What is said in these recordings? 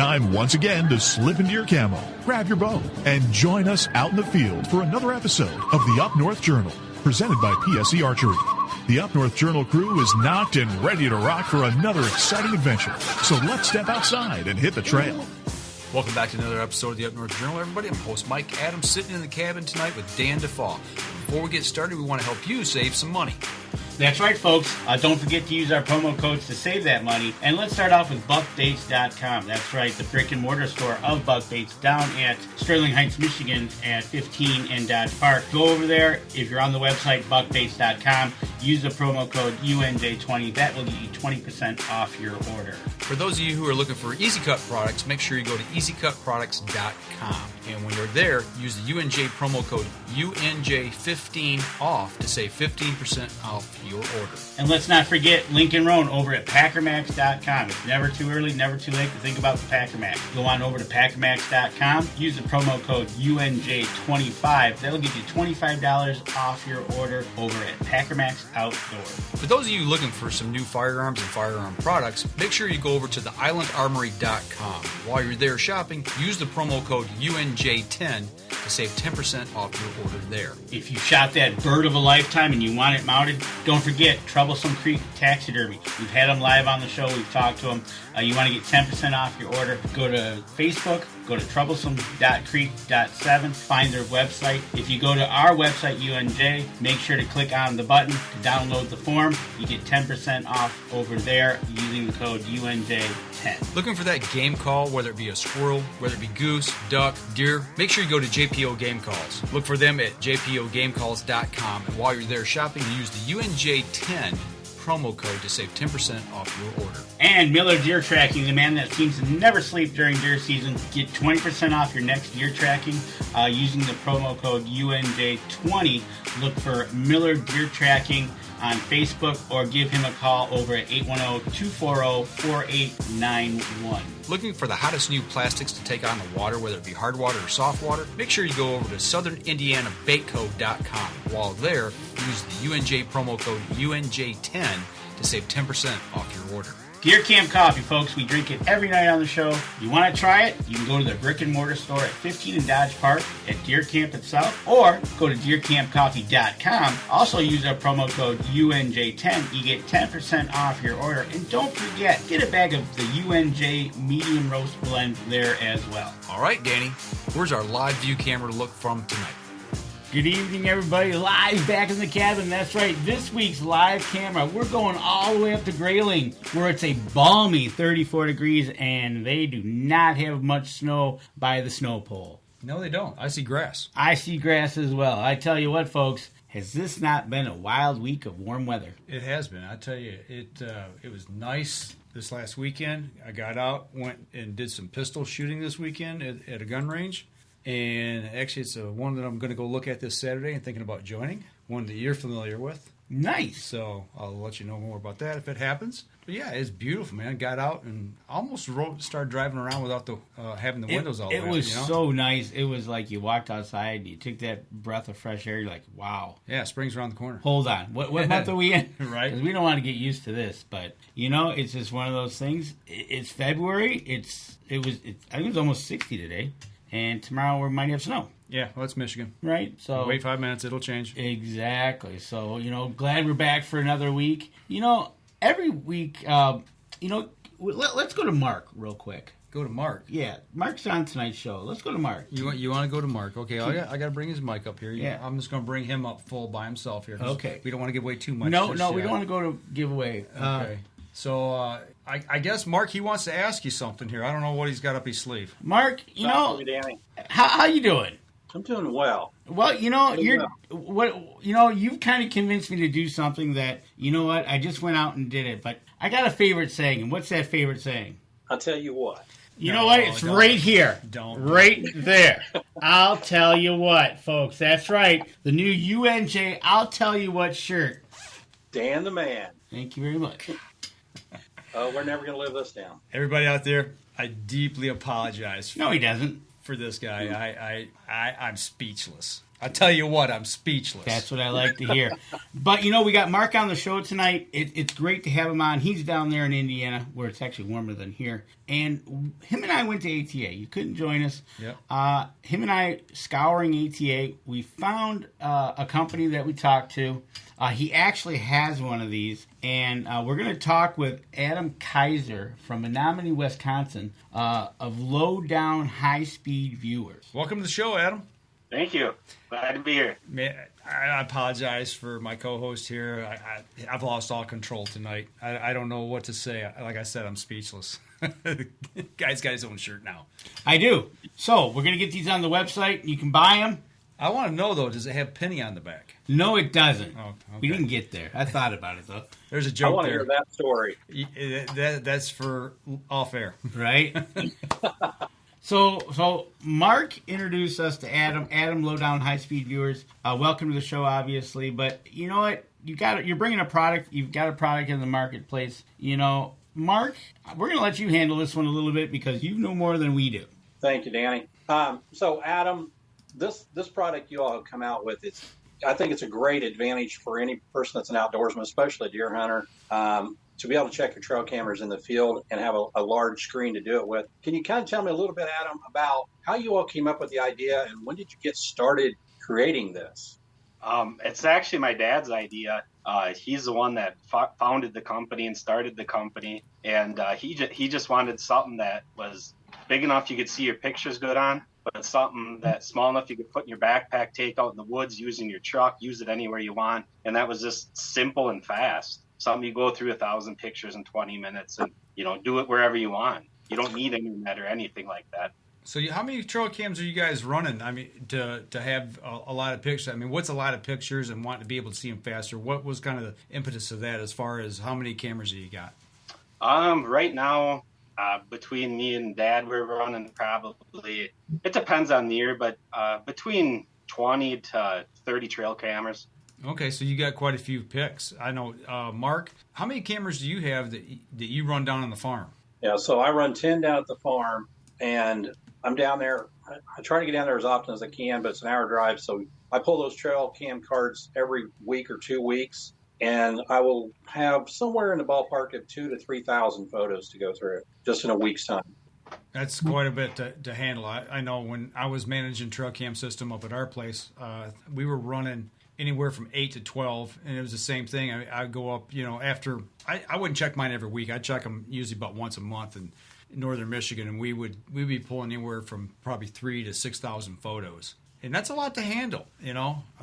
time once again to slip into your camo, grab your bow, and join us out in the field for another episode of the Up North Journal, presented by PSE Archery. The Up North Journal crew is knocked and ready to rock for another exciting adventure. So let's step outside and hit the trail. Welcome back to another episode of the Up North Journal, everybody. I'm host Mike Adams, sitting in the cabin tonight with Dan DeFaw. Before we get started, we want to help you save some money. That's right, folks. Don't forget to use our promo codes to save that money. And let's start off with buckbaits.com. That's right, the brick and mortar store of Buck Baits down at Sterling Heights, Michigan at 15 and Dodge Park. Go over there. If you're on the website, buckbaits.com, use the promo code UNJ20. That will get you 20% off your order. For those of you who are looking for Easy Cut products, make sure you go to easycutproducts.com. And when you're there, use the UNJ promo code UNJ15 off to save 15% off your order. And let's not forget Lincoln Roan over at packermax.com. It's never too early, never too late to think about the Packer Max. Go on over to packermax.com, use the promo code UNJ25. That'll get you $25 off your order over at Packer Max Outdoors. For those of you looking for some new firearms and firearm products, make sure you go over to the islandarmory.com. While you're there shopping, use the promo code UNJ10 to save 10% off your order there. If you shot that bird of a lifetime and you want it mounted, don't forget Troublesome Creek Taxidermy. We've had them live on the show. We've talked to them. You want to get 10% off your order, go to Facebook, go to troublesome.creek.7, find their website. If you go to our website, UNJ, make sure to click on the button to download the form. You get 10% off over there using the code UNJ10. Looking for that game call, whether it be a squirrel, whether it be goose, duck, deer, make sure you go to JPO Game Calls. Look for them at jpogamecalls.com, and while you're there shopping, use the UNJ10 promo code to save 10% off your order. And Miller Deer Tracking, the man that seems to never sleep during deer season. Get 20% off your next deer tracking using the promo code UNJ20. Look for Miller Deer Tracking on Facebook or give him a call over at 810-240-4891. Looking for the hottest new plastics to take on the water, whether it be hard water or soft water? Make sure you go over to southernindianabaitco.com. While there, use the UNJ promo code UNJ10 to save 10% off your order. Deer Camp Coffee, folks. We drink it every night on the show. You want to try it? You can go to the brick and mortar store at 15 and Dodge Park at Deer Camp itself, or go to deercampcoffee.com. Also use our promo code UNJ10. You get 10% off your order. And don't forget, get a bag of the UNJ medium roast blend there as well. All right, Danny, where's our live view camera to look from tonight? Good evening, everybody. Live back in the cabin. That's right. This week's live camera, we're going all the way up to Grayling, where it's a balmy 34 degrees, and they do not have much snow by the snow pole. No, they don't. I see grass. I see grass as well. I tell you what, folks, has this not been a wild week of warm weather? It has been. I tell you, it was nice this last weekend. I got out, went and did some pistol shooting this weekend at a gun range. And actually, it's one that I'm going to go look at this Saturday and thinking about joining. One that you're familiar with. Nice. So I'll let you know more about that if it happens. But yeah, it's beautiful, man. Got out and almost started driving around without having the windows all the way. It was so nice. It was like you walked outside, you took that breath of fresh air, you're like, wow. Yeah, spring's around the corner. Hold on. What month are we in? Right. Because we don't want to get used to this. But, it's just one of those things. It's February. I think it was almost 60 today. And tomorrow we might have snow. Yeah, well, it's Michigan. Right? So wait 5 minutes, it'll change. Exactly. So, glad we're back for another week. Every week, let's go to Mark real quick. Go to Mark? Yeah, Mark's on tonight's show. Let's go to Mark. You want to go to Mark? Okay, I got to bring his mic up here. Yeah. I'm just going to bring him up full by himself here. Okay. We don't want to give away too much. No, we don't want to go to giveaway. Okay. So, I guess, Mark, he wants to ask you something here. I don't know what he's got up his sleeve. Mark, how you doing? I'm doing well. Well, you've kind of convinced me to do something that, I just went out and did it. But I got a favorite saying, and what's that favorite saying? I'll tell you what. You know what? It's right here. Right there. I'll tell you what, folks. That's right. The new UNJ I'll Tell You What shirt. Dan the man. Thank you very much. We're never going to live this down. Everybody out there, I deeply apologize. No, he doesn't. For this guy. I'm speechless. I tell you what, I'm speechless. That's what I like to hear. But, we got Mark on the show tonight. It's great to have him on. He's down there in Indiana, where it's actually warmer than here. And him and I went to ATA. You couldn't join us. Yep. Him and I, scouring ATA, we found a company that we talked to. He actually has one of these. And we're going to talk with Adam Kaiser from Menominee, Wisconsin, of Lowdown High-Speed Viewers. Welcome to the show, Adam. Thank you. Glad to be here. Man, I apologize for my co-host here. I've lost all control tonight. I don't know what to say. Like I said, I'm speechless. Guy's got his own shirt now. I do. So we're going to get these on the website. You can buy them. I want to know, though, does it have Penny on the back? No, it doesn't. Oh, okay. We didn't get there. I thought about it, though. There's a I joke want to there. hear that story. That's for off air. Right? So Mark introduced us to Adam Lowdown High Speed Viewers. Welcome to the show, obviously. But you know what? You're bringing a product. You've got a product in the marketplace. Mark, we're going to let you handle this one a little bit because you know more than we do. Thank you, Danny. So, Adam, this product you all have come out with, I think it's a great advantage for any person that's an outdoorsman, especially a deer hunter, to be able to check your trail cameras in the field and have a large screen to do it with. Can you kind of tell me a little bit, Adam, about how you all came up with the idea and when did you get started creating this? It's actually my dad's idea. He's the one that founded the company and started the company, and he just wanted something that was big enough you could see your pictures good on, but something that's small enough you could put in your backpack, take out in the woods, use in your truck, use it anywhere you want, and that was just simple and fast. Something you go through 1,000 pictures in 20 minutes and, do it wherever you want. You don't need internet or anything like that. So how many trail cams are you guys running? I mean, to have a lot of pictures. I mean, what's a lot of pictures and wanting to be able to see them faster? What was kind of the impetus of that as far as how many cameras have you got? Right now, between me and Dad, we're running probably, it depends on the year, but between 20 to 30 trail cameras. Okay, so you got quite a few picks. I know, Mark, how many cameras do you have that you run down on the farm? Yeah, so I run 10 down at the farm, and I'm down there. I try to get down there as often as I can, but it's an hour drive, so I pull those trail cam cards every week or 2 weeks, and I will have somewhere in the ballpark of 2,000 to 3,000 photos to go through just in a week's time. That's quite a bit to handle. I know when I was managing trail cam system up at our place, we were running anywhere from 8 to 12, and it was the same thing. I'd go up, after I wouldn't check mine every week. I'd check them usually about once a month in northern Michigan, and we'd be pulling anywhere from probably 3,000 to 6,000 photos, and that's a lot to handle,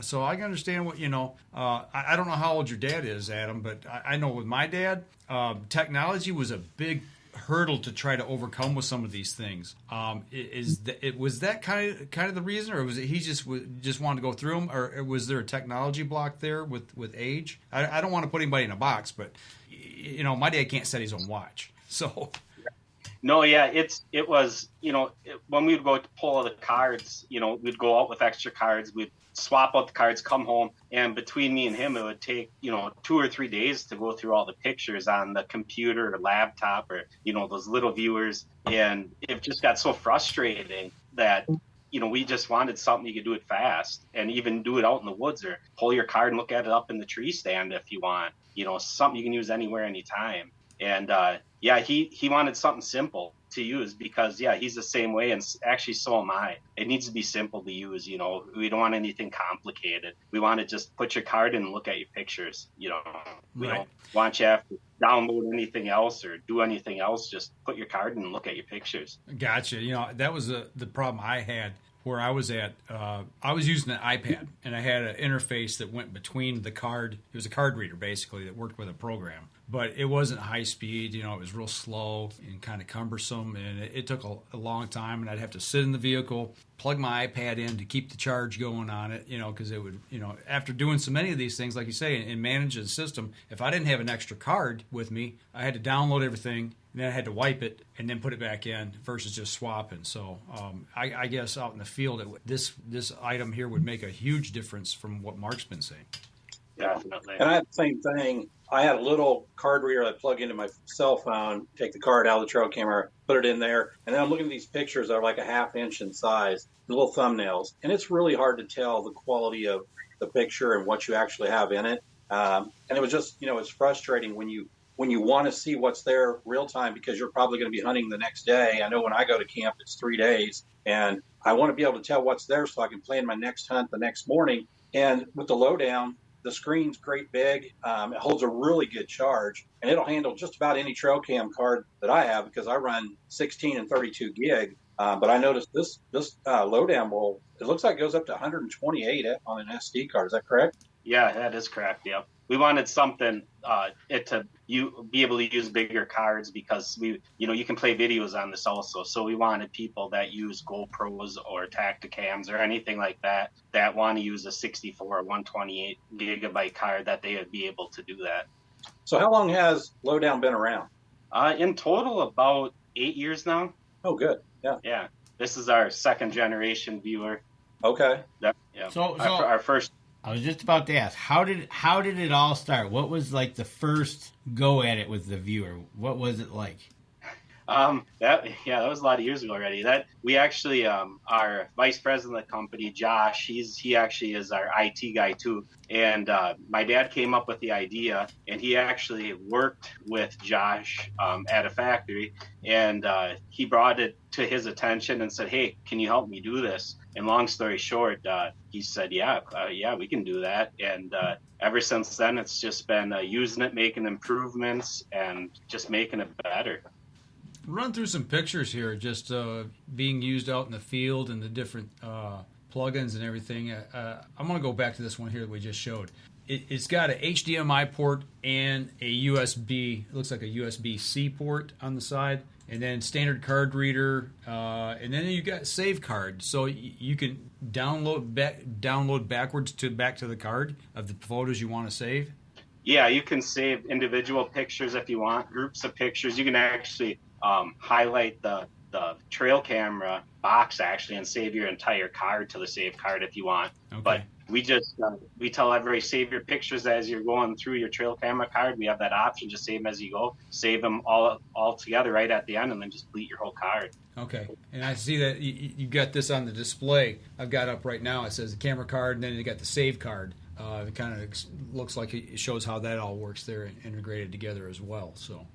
So I can understand what I don't know how old your dad is, Adam, but I know with my dad, technology was a big hurdle to try to overcome with some of these things. Was that kind of the reason, or was it he just wanted to go through them, or was there a technology block there with age? I don't want to put anybody in a box, but my dad can't set his own watch, so. No, yeah, it was, when we would go to pull the cards, we'd go out with extra cards, we'd swap out the cards, come home, and between me and him, it would take, 2 or 3 days to go through all the pictures on the computer or laptop or, those little viewers. And it just got so frustrating that, we just wanted something you could do it fast and even do it out in the woods or pull your card and look at it up in the tree stand if you want, something you can use anywhere, anytime. And, he wanted something simple to use because, he's the same way. And actually, so am I. It needs to be simple to use. We don't want anything complicated. We want to just put your card in and look at your pictures. We don't want you to have to download anything else or do anything else. Just put your card in and look at your pictures. Gotcha. That was the problem I had where I was at. I was using an iPad, and I had an interface that went between the card. It was a card reader, basically, that worked with a program. But it wasn't high speed, it was real slow and kind of cumbersome, and it took a long time, and I'd have to sit in the vehicle, plug my iPad in to keep the charge going on it, because it would, after doing so many of these things, like you say, and managing the system, if I didn't have an extra card with me, I had to download everything, and then I had to wipe it and then put it back in versus just swapping. So I guess out in the field, this item here would make a huge difference from what Mark's been saying. Definitely. And I had the same thing. I had a little card reader I plug into my cell phone, take the card out of the trail camera, put it in there, and then I'm looking at these pictures that are like a half inch in size, little thumbnails, and it's really hard to tell the quality of the picture and what you actually have in it. And it was just, it's frustrating when you want to see what's there real time because you're probably going to be hunting the next day. I know when I go to camp, it's 3 days, and I want to be able to tell what's there so I can plan my next hunt the next morning. And with the Lowdown, the screen's great big. It holds a really good charge, and it'll handle just about any trail cam card that I have because I run 16 and 32 gig. But I noticed this Lowdown it looks like it goes up to 128 on an SD card. Is that correct? Yeah, that is correct. Yep. We wanted something you be able to use bigger cards because you can play videos on this also. So we wanted people that use GoPros or Tacticams or anything like that want to use a 64 or 128 gigabyte card that they would be able to do that. So how long has Lowdown been around? In total, about 8 years now. Oh, good. Yeah. Yeah. This is our second generation viewer. Okay. Yeah. So our first. I was just about to ask, how did it all start? What was like the first go at it with the viewer? What was it like? That was a lot of years ago already. That we actually, our vice president of the company, Josh, he actually is our IT guy too. And my dad came up with the idea, and he actually worked with Josh at a factory, and he brought it to his attention and said, "Hey, can you help me do this?" And long story short, he said, "Yeah, we can do that." And ever since then, it's just been using it, making improvements, and just making it better. Run through some pictures here, just being used out in the field and the different plugins and everything. I'm going to go back to this one here that we just showed. It's got an HDMI port and a USB. It looks like a USB-C port on the side, and then standard card reader, and then you got save card, so you can download backwards back to the card of the photos you want to save. Yeah, you can save individual pictures if you want, groups of pictures. You can actually highlight the trail camera box actually and save your entire card to the save card if you want. Okay. But we just we tell everybody save your pictures as you're going through your trail camera card. We have that option, just save them as you go, save them all together right at the end, and then just delete your whole card. Okay, and I see that you got this on the display I've got up right now. It says the camera card, and then you got the save card. It kind of looks like it shows how that all works there, integrated together as well. So,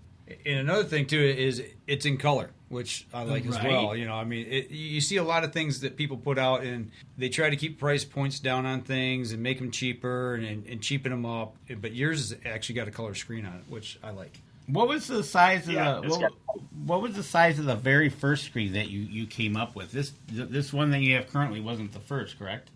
and another thing too is it's in color, which I like as well. You see a lot of things that people put out, and they try to keep price points down on things and make them cheaper and cheapen them up. But yours has actually got a color screen on it, which I like. What was the size of what was the size of the very first screen that you came up with? This one that you have currently wasn't the first, correct?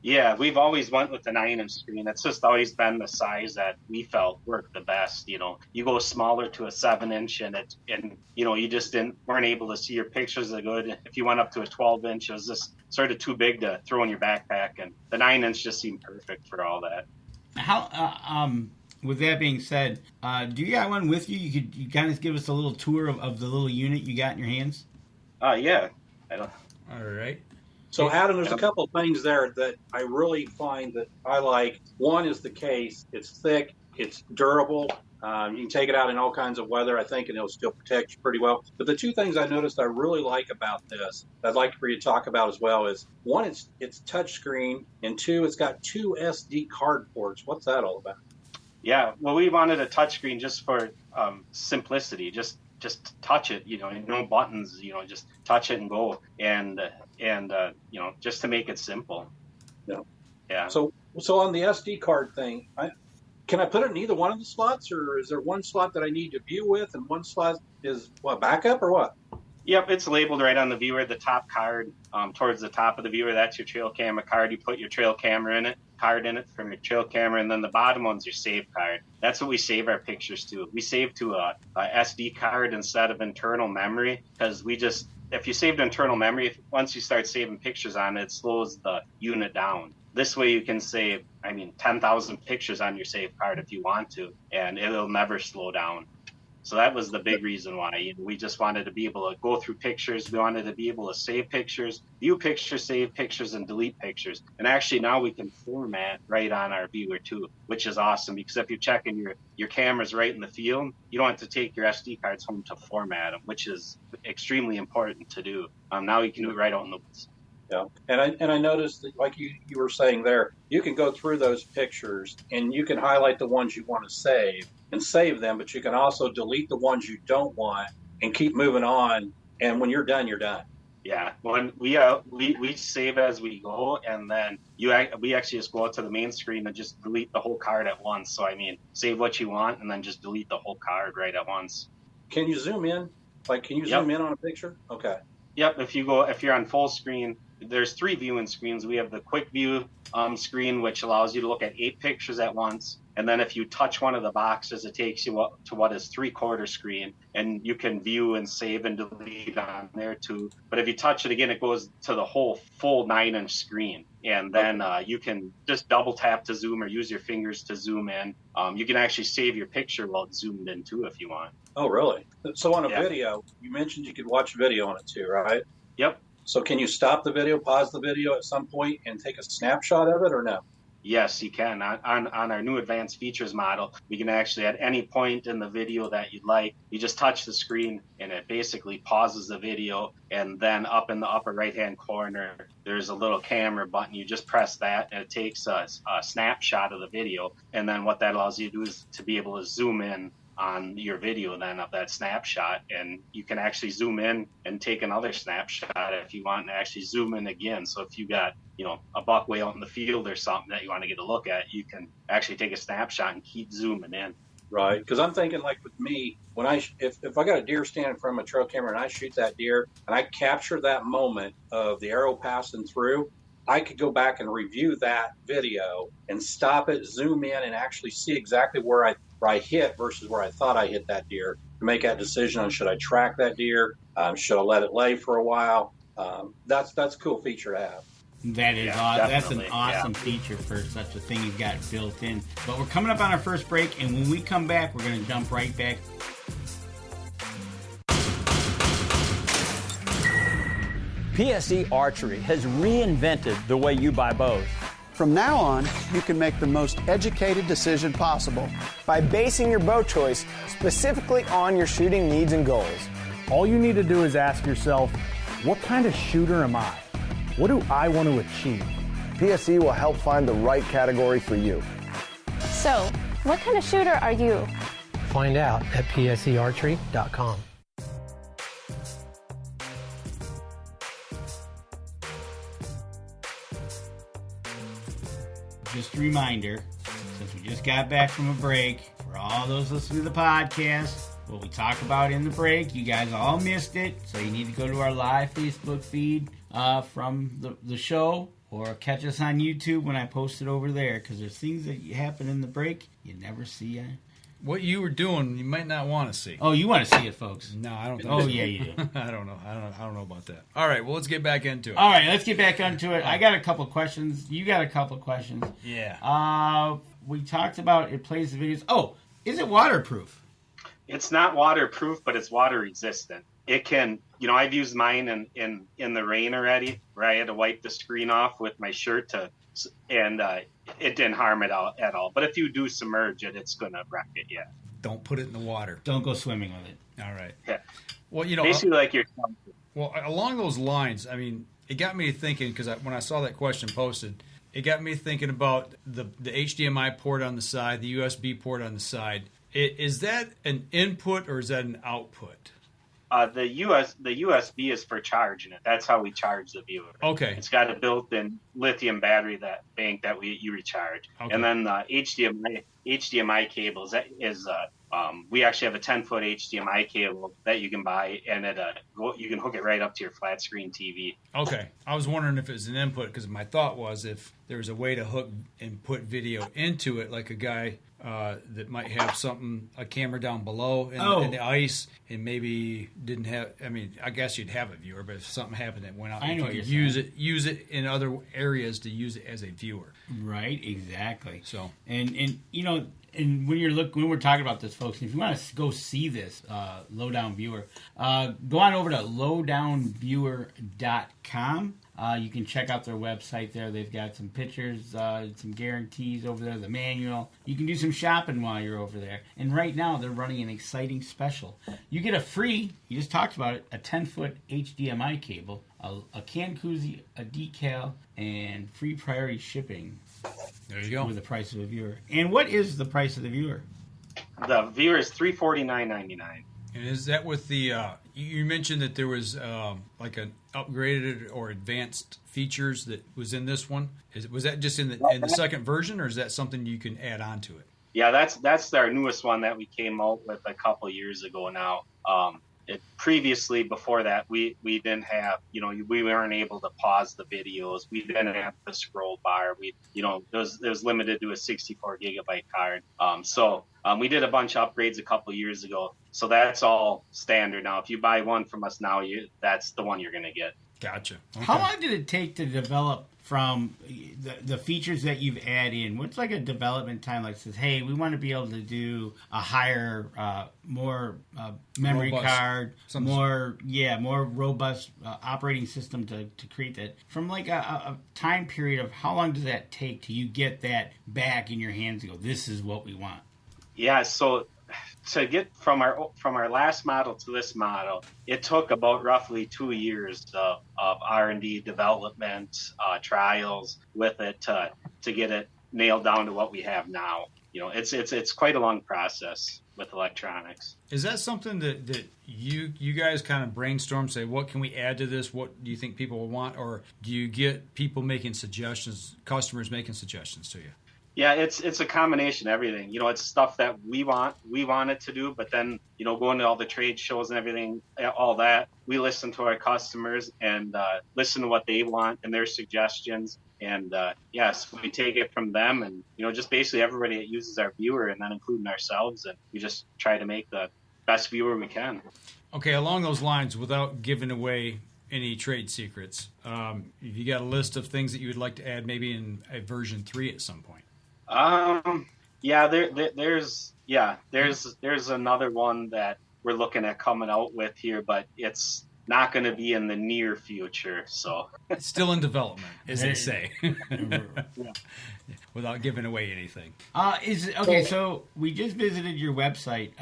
Yeah, we've always went with the 9-inch screen. It's just always been the size that we felt worked the best. You go smaller to a 7-inch, and you just weren't able to see your pictures as good. If you went up to a 12-inch, it was just sort of too big to throw in your backpack, and the 9-inch just seemed perfect for all that. How with that being said, do you got one with you? You kind of give us a little tour of the little unit you got in your hands. Yeah. All right. So, Adam, there's a couple of things there that I really find that I like. One is the case. It's thick. It's durable. You can take it out in all kinds of weather, I think, and it'll still protect you pretty well. But the two things I noticed I really like about this, I'd like for you to talk about as well, is one, it's touchscreen, and two, it's got 2 SD card ports. What's that all about? Yeah, well, we wanted a touchscreen just for simplicity, just touch it, no buttons, just touch it and go, and just to make it simple. Yeah. So on the SD card thing, can I put it in either one of the slots, or is there one slot that I need to view with, and one slot is backup or what? Yep, it's labeled right on the viewer, the top card, towards the top of the viewer. That's your trail camera card. You put your trail camera card in it from your trail camera, and then the bottom one's your save card. That's what we save our pictures to. We save to a SD card instead of internal memory, because if you saved internal memory, once you start saving pictures on it, it slows the unit down. This way you can save, 10,000 pictures on your save card if you want to, and it'll never slow down. So that was the big reason why. We just wanted to be able to go through pictures. We wanted to be able to save pictures, view pictures, save pictures, and delete pictures. And actually now we can format right on our viewer too, which is awesome, because if you're checking your cameras right in the field, you don't have to take your SD cards home to format them, which is extremely important to do. Now you can do it right out in the woods. Yeah, and I noticed that, like you were saying there, you can go through those pictures and you can highlight the ones you want to save them, but you can also delete the ones you don't want and keep moving on. And when you're done, you're done. Yeah, when we save as we go, and then we actually just go out to the main screen and just delete the whole card at once. So save what you want and then just delete the whole card right at once. Can you zoom in? Can you zoom in on a picture? Okay. Yep. If you're on full screen, there's 3 viewing screens. We have the quick view screen, which allows you to look at 8 pictures at once. And then if you touch one of the boxes, it takes you up to what is 3/4 screen, and you can view and save and delete on there too. But if you touch it again, it goes to the whole full 9-inch screen. And then you can just double tap to zoom or use your fingers to zoom in. You can actually save your picture while it's zoomed in too if you want. Oh, really? So on a video, you mentioned you could watch video on it too, right? Yep. So can you stop the video, pause the video at some point, and take a snapshot of it, or no? Yes, you can. On our new advanced features model, we can actually, at any point in the video that you'd like, you just touch the screen and it basically pauses the video. And then up in the upper right-hand corner, there's a little camera button. You just press that and it takes a snapshot of the video. And then what that allows you to do is to be able to zoom in on your video then of that snapshot, and you can actually zoom in and take another snapshot if you want, and actually zoom in again. So if you got a buck way out in the field or something that you want to get a look at, you can actually take a snapshot and keep zooming in. Right, because I'm thinking, like with me, when if I got a deer standing in front of a trail camera and I shoot that deer and I capture that moment of the arrow passing through, I could go back and review that video and stop it, zoom in, and actually see exactly where I hit versus where I thought I hit that deer, to make that decision on should I track that deer, should I let it lay for a while. That's a cool feature to have. That is awesome. That's an awesome feature for such a thing you've got built in. But we're coming up on our first break, and when we come back, we're going to jump right back. PSE Archery has reinvented the way you buy bows. From now on, you can make the most educated decision possible by basing your bow choice specifically on your shooting needs and goals. All you need to do is ask yourself, what kind of shooter am I? What do I want to achieve? PSE will help find the right category for you. So, what kind of shooter are you? Find out at psearchery.com. Just a reminder, since we just got back from a break, for all those listening to the podcast, what we talk about in the break, you guys all missed it, so you need to go to our live Facebook feed from the show, or catch us on YouTube when I post it over there, because there's things that happen in the break you never see. What you were doing, you might not want to see. Oh, you want to see it, folks? No, I don't think so. so. Yeah, you do. I don't know. I don't know about that. All right, well, let's get back into it. All right, let's get back into it. I got a couple questions. You got a couple questions. Yeah. We talked about it plays the videos. Oh, is it waterproof? It's not waterproof, but it's water resistant. It can, I've used mine in the rain already, where I had to wipe the screen off with my shirt and it didn't harm it at all. But if you do submerge it, it's going to wreck it, yeah. Don't put it in the water. Don't go swimming with it. All right. Yeah. Well, basically like your... Well, along those lines, I mean, it got me thinking, because when I saw that question posted, it got me thinking about the HDMI port on the side, the USB port on the side. Is that an input or is that an output? The USB is for charging it. That's how we charge the viewer. Okay. It's got a built-in lithium battery bank that you recharge. Okay. And then the HDMI cables is we actually have a 10-foot HDMI cable that you can buy, and you can hook it right up to your flat screen TV. Okay. I was wondering if it was an input, because my thought was if there was a way to hook and put video into it, like a guy that might have a camera down below in the ice, and maybe didn't have. I mean, I guess you'd have a viewer, but if something happened that went out, you could use it in other areas to use it as a viewer. Right, exactly. So, and And when we're talking about this, folks, if you want to go see this Lowdown Viewer, go on over to lowdownviewer.com. You can check out their website there. They've got some pictures, some guarantees over there, the manual. You can do some shopping while you're over there. And right now, they're running an exciting special. You get a free, you just talked about it, a 10-foot HDMI cable, a can koozie, a decal, and free priority shipping. There you go. With the price of a viewer. And what is the price of the viewer? The viewer is $349.99. And is that with the? You mentioned that there was like an upgraded or advanced features that was in this one. Was that just in the second version, or is that something you can add on to it? Yeah, that's our newest one that we came out with a couple years ago now. Previously, before that, we didn't have, we weren't able to pause the videos. We didn't have the scroll bar. It was limited to a 64 gigabyte card. So we did a bunch of upgrades a couple years ago. So that's all standard now. If you buy one from us now, that's the one you're going to get. Gotcha. Okay. How long did it take to develop from the features that you've added in? What's like a development time? Like says, hey, we want to be able to do a higher, more memory robust card, more robust operating system to create that. From like a time period of how long does that take till you get that back in your hands and go, this is what we want? Yeah, so to get from our last model to this model, it took about roughly 2 years of R&D development, trials with it to get it nailed down to what we have now. It's quite a long process with electronics. Is that something that you guys kind of brainstorm, say, what can we add to this? What do you think people will want? Or do you get people making suggestions, customers making suggestions to you? Yeah, it's a combination of everything. It's stuff that we want it to do, but then, going to all the trade shows and everything, all that, we listen to our customers and listen to what they want and their suggestions. And yes, we take it from them and, just basically everybody that uses our viewer and then including ourselves. And we just try to make the best viewer we can. Okay, along those lines, without giving away any trade secrets, you got a list of things that you would like to add maybe in a version 3 at some point? There's another one that we're looking at coming out with here, but it's not going to be in the near future. So it's still in development, as they say, without giving away anything. So we just visited your website,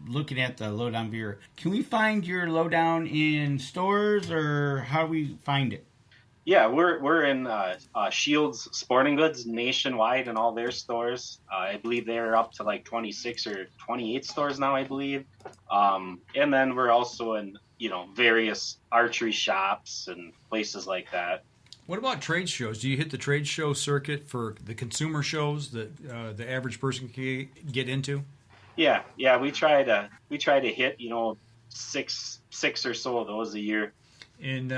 looking at the Lowdown Viewer. Can we find your Lowdown in stores, or how do we find it? Yeah, we're in Shields Sporting Goods nationwide in all their stores. I believe they're up to like 26 or 28 stores now, I believe. And then we're also in, various archery shops and places like that. What about trade shows? Do you hit the trade show circuit for the consumer shows that the average person can get into? Yeah, we try to hit, six or so of those a year. And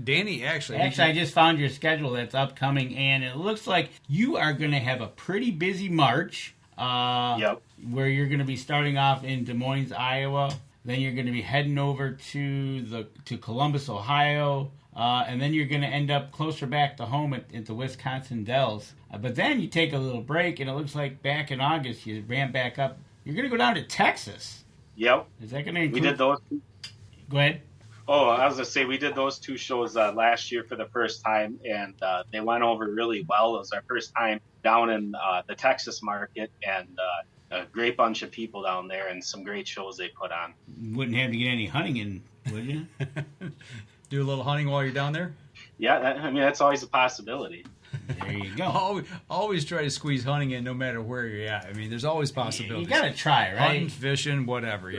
Danny, actually, I just found your schedule that's upcoming, and it looks like you are going to have a pretty busy March. Yep. Where you're going to be starting off in Des Moines, Iowa. Then you're going to be heading over to Columbus, Ohio, and then you're going to end up closer back to home at the Wisconsin Dells. But then you take a little break, and it looks like back in August you ramp back up. You're going to go down to Texas. Yep. Is that going to include? We did those. Go ahead. Oh, I was going to say, we did those 2 shows last year for the first time, and they went over really well. It was our first time down in the Texas market, and a great bunch of people down there and some great shows they put on. Wouldn't have to get any hunting in, would you? Do a little hunting while you're down there? Yeah, that's always a possibility. There you go. Always try to squeeze hunting in no matter where you're at. I mean, there's always possibilities. You got to try, right? Hunting, fishing, whatever,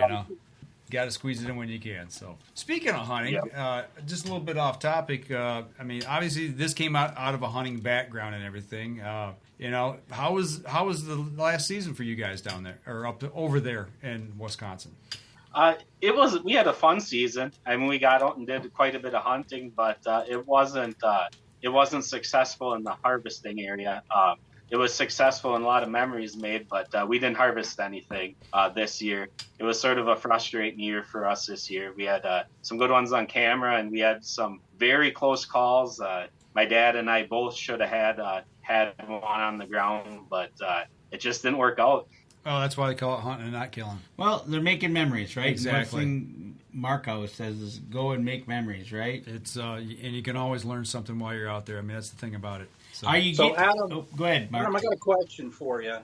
Got to squeeze it in when you can. So, speaking of hunting, just a little bit off topic. Obviously, this came out of a hunting background and everything. How was the last season for you guys down there or over there in Wisconsin? We had a fun season. I mean, we got out and did quite a bit of hunting, but it wasn't successful in the harvesting area. It was successful and a lot of memories made, but we didn't harvest anything this year. It was sort of a frustrating year for us this year. We had some good ones on camera, and we had some very close calls. My dad and I both should have had one on the ground, but it just didn't work out. Oh, that's why they call it hunting and not killing. Well, they're making memories, right? Exactly. One thing Mark always says is go and make memories, right? It's and you can always learn something while you're out there. I mean, that's the thing about it. Adam, go ahead, Mark. Adam, I got a question for you.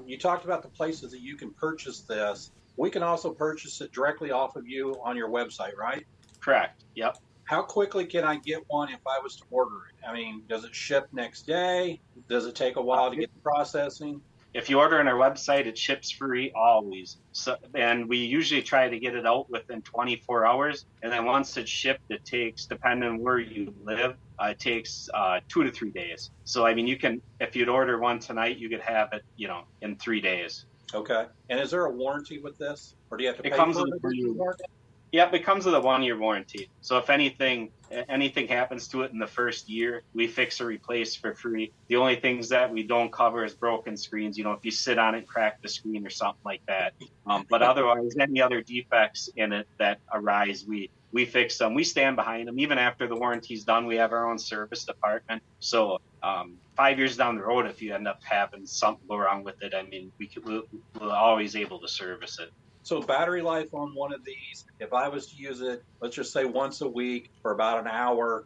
You talked about the places that you can purchase this. We can also purchase it directly off of you on your website, right? Correct. Yep. How quickly can I get one if I was to order it? I mean, does it ship next day? Does it take a while to get the processing? If you order on our website, it ships free always. So, and we usually try to get it out within 24 hours. And then once it's shipped, it takes, depending on where you live, it takes 2 to 3 days. So, I mean, you can, if you'd order one tonight, you could have it, in 3 days. Okay. And is there a warranty with this? Or do you have to pay comes for with it? Yep, it comes with a 1-year warranty. So if anything happens to it in the first year, we fix or replace for free. The only things that we don't cover is broken screens. If you sit on it, crack the screen or something like that. But otherwise, any other defects in it that arise, we fix them. We stand behind them. Even after the warranty's done, we have our own service department. So 5 years down the road, if you end up having something go wrong with it, I mean, we're always able to service it. So battery life on one of these, if I was to use it, let's just say once a week for about an hour,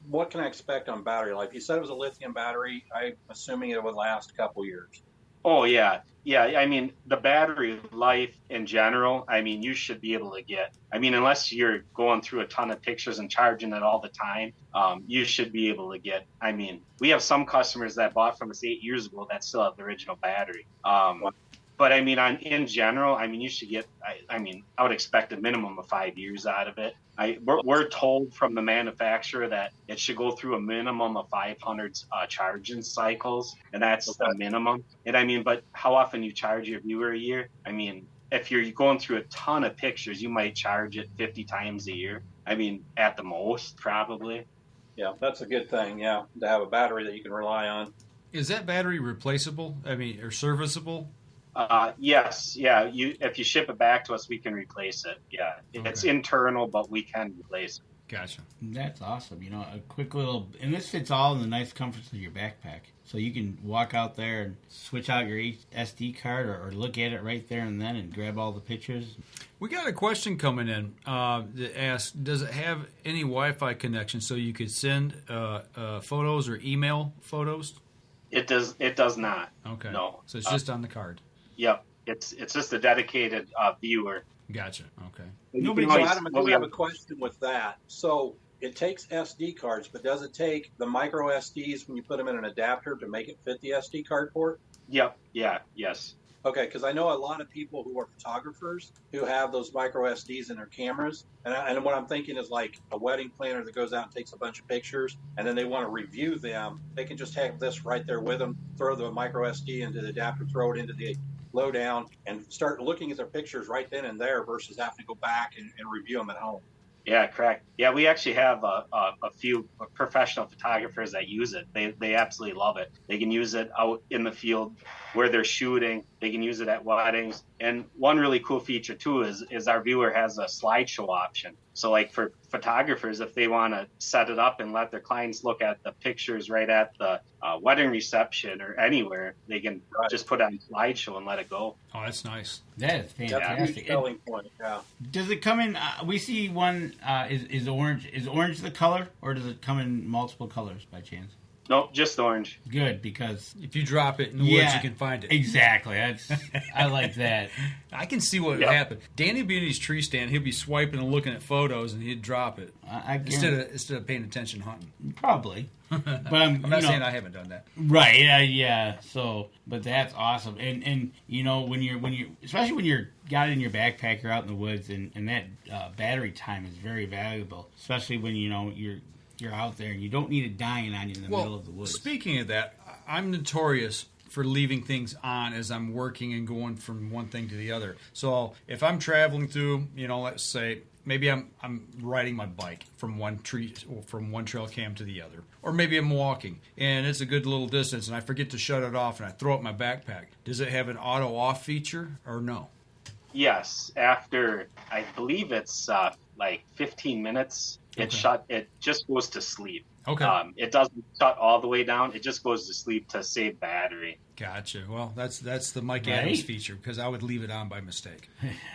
what can I expect on battery life? You said it was a lithium battery. I'm assuming it would last a couple years. Oh, yeah. Yeah, I mean, the battery life in general, I mean, you should be able to get, unless you're going through a ton of pictures and charging it all the time, you should be able to get, we have some customers that bought from us 8 years ago that still have the original battery. But in general, you should get, I would expect a minimum of 5 years out of it. We're told from the manufacturer that it should go through a minimum of 500 charging cycles, and that's the minimum. And but how often you charge your viewer a year? If you're going through a ton of pictures, you might charge it 50 times a year. At the most, probably. Yeah, that's a good thing, to have a battery that you can rely on. Is that battery replaceable? Or serviceable? Yes, yeah. If you ship it back to us, we can replace it. Yeah, okay. It's internal, but we can replace it. Gotcha. That's awesome. A quick little, and this fits all in the nice comforts of your backpack. So you can walk out there and switch out your SD card or look at it right there and then and grab all the pictures. We got a question coming in that asks, does it have any Wi-Fi connection so you could send photos or email photos? It does not. Okay. No. So it's just on the card. Yep. It's just a dedicated viewer. Gotcha. Okay. Adam, I do have a question with that. So it takes SD cards, but does it take the micro SDs when you put them in an adapter to make it fit the SD card port? Yep. Yeah. Yes. Okay, because I know a lot of people who are photographers who have those micro SDs in their cameras. And what I'm thinking is like a wedding planner that goes out and takes a bunch of pictures, and then they want to review them. They can just have this right there with them, throw the micro SD into the adapter, throw it into the Lowdown, and start looking at their pictures right then and there versus having to go back and review them at home. Yeah, correct. Yeah, we actually have a few professional photographers that use it. They absolutely love it. They can use it out in the field where they're shooting. They can use it at weddings. And one really cool feature, too, is our viewer has a slideshow option. So, like, for photographers, if they want to set it up and let their clients look at the pictures right at the wedding reception or anywhere, they can just put it on slideshow and let it go. Oh, that's nice. That is fantastic. That's a huge selling point, yeah. Does it come in, we see one, is orange. Is orange the color, or does it come in multiple colors by chance? Nope, just orange. Good, because if you drop it in the woods, you can find it. Exactly. I like that. I can see what would happen. Danny would be in his tree stand. He'd be swiping and looking at photos, and he'd drop it instead of paying attention hunting. Probably. But I'm not saying I haven't done that. Right? Yeah. So, but that's awesome. And when you're especially when you're got it in your backpack, you're out in the woods, and that battery time is very valuable, especially when you're out there and you don't need it dying on you in the middle of the woods. Speaking of that, I'm notorious for leaving things on as I'm working and going from one thing to the other. So if I'm traveling through, let's say maybe I'm riding my bike from one trail cam to the other, or maybe I'm walking and it's a good little distance and I forget to shut it off and I throw it in my backpack. Does it have an auto off feature or no? Yes, after I believe it's like 15 minutes. It just goes to sleep. Okay. It doesn't shut all the way down. It just goes to sleep to save battery. Gotcha. Well, that's the Mike Adams feature, because I would leave it on by mistake.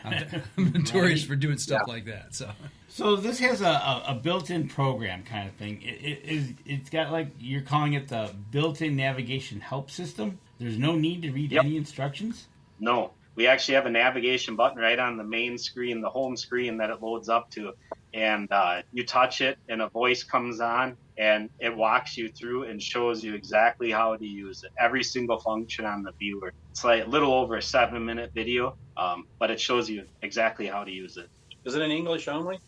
I'm notorious for doing stuff like that. So this has a built-in program kind of thing. It's got, like, you're calling it the built-in navigation help system. There's no need to read any instructions? No. We actually have a navigation button right on the main screen, the home screen that it loads up to. And you touch it, and a voice comes on, and it walks you through and shows you exactly how to use it. Every single function on the viewer. It's like a little over a 7-minute video, but it shows you exactly how to use it. Is it in English only?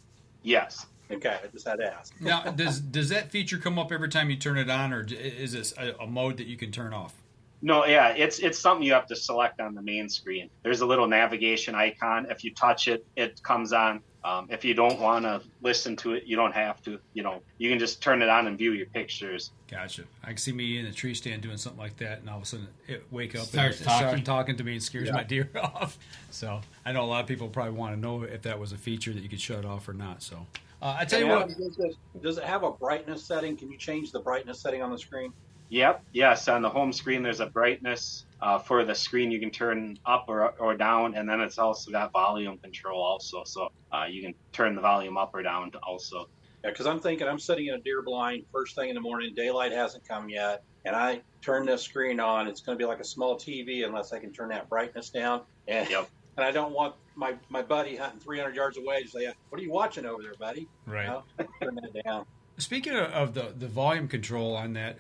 Yes. Okay, I just had to ask. Now, does that feature come up every time you turn it on, or is this a mode that you can turn off? No, yeah, it's something you have to select on the main screen. There's a little navigation icon. If you touch it, it comes on. If you don't want to listen to it, you don't have to. You can just turn it on and view your pictures. Gotcha. I can see me in a tree stand doing something like that, and all of a sudden it wake up Starts and start talking to me and scares my deer off. So I know a lot of people probably want to know if that was a feature that you could shut off or not. So I tell you what. Does it have a brightness setting? Can you change the brightness setting on the screen? Yep. Yes. On the home screen, there's a brightness for the screen you can turn up or down, and then it's also got volume control also. So you can turn the volume up or down also. Yeah, because I'm thinking I'm sitting in a deer blind first thing in the morning. Daylight hasn't come yet, and I turn this screen on. It's going to be like a small TV unless I can turn that brightness down. And, and I don't want my buddy hunting 300 yards away to say, "What are you watching over there, buddy?" Right. Turn that down. Speaking of the volume control on that,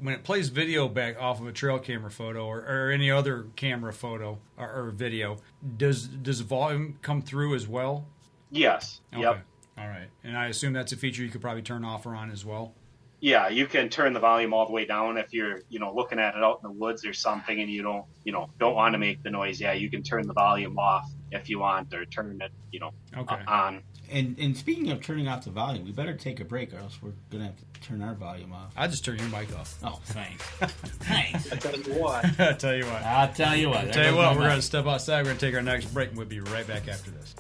when it plays video back off of a trail camera photo or any other camera photo or video, does volume come through as well? Yes. Okay. Yep. All right. And I assume that's a feature you could probably turn off or on as well? Yeah, you can turn the volume all the way down if you're, looking at it out in the woods or something and you don't want to make the noise. Yeah, you can turn the volume off if you want, or turn it, on. And speaking of turning off the volume, we better take a break or else we're going to have to turn our volume off. I just turn your mic off. Oh, thanks. Thanks. I tell you what. I'll tell you what. We're going to step outside. We're going to take our next break, and we'll be right back after this.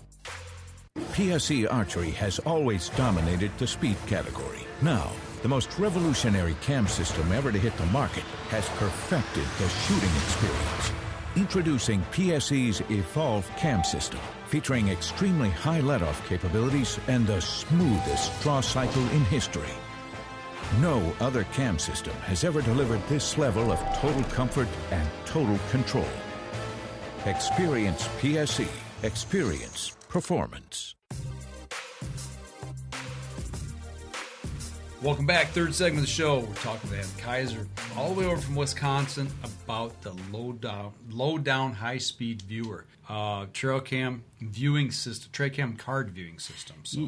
PSE Archery has always dominated the speed category. Now, the most revolutionary cam system ever to hit the market has perfected the shooting experience. Introducing PSE's Evolve Cam System, featuring extremely high let-off capabilities and the smoothest draw cycle in history. No other cam system has ever delivered this level of total comfort and total control. Experience PSE. Experience performance. Welcome back. Third segment of the show. We're talking with Adam Kaiser, all the way over from Wisconsin, about the Lowdown high-speed viewer, trail cam viewing system, trail cam card viewing system. So.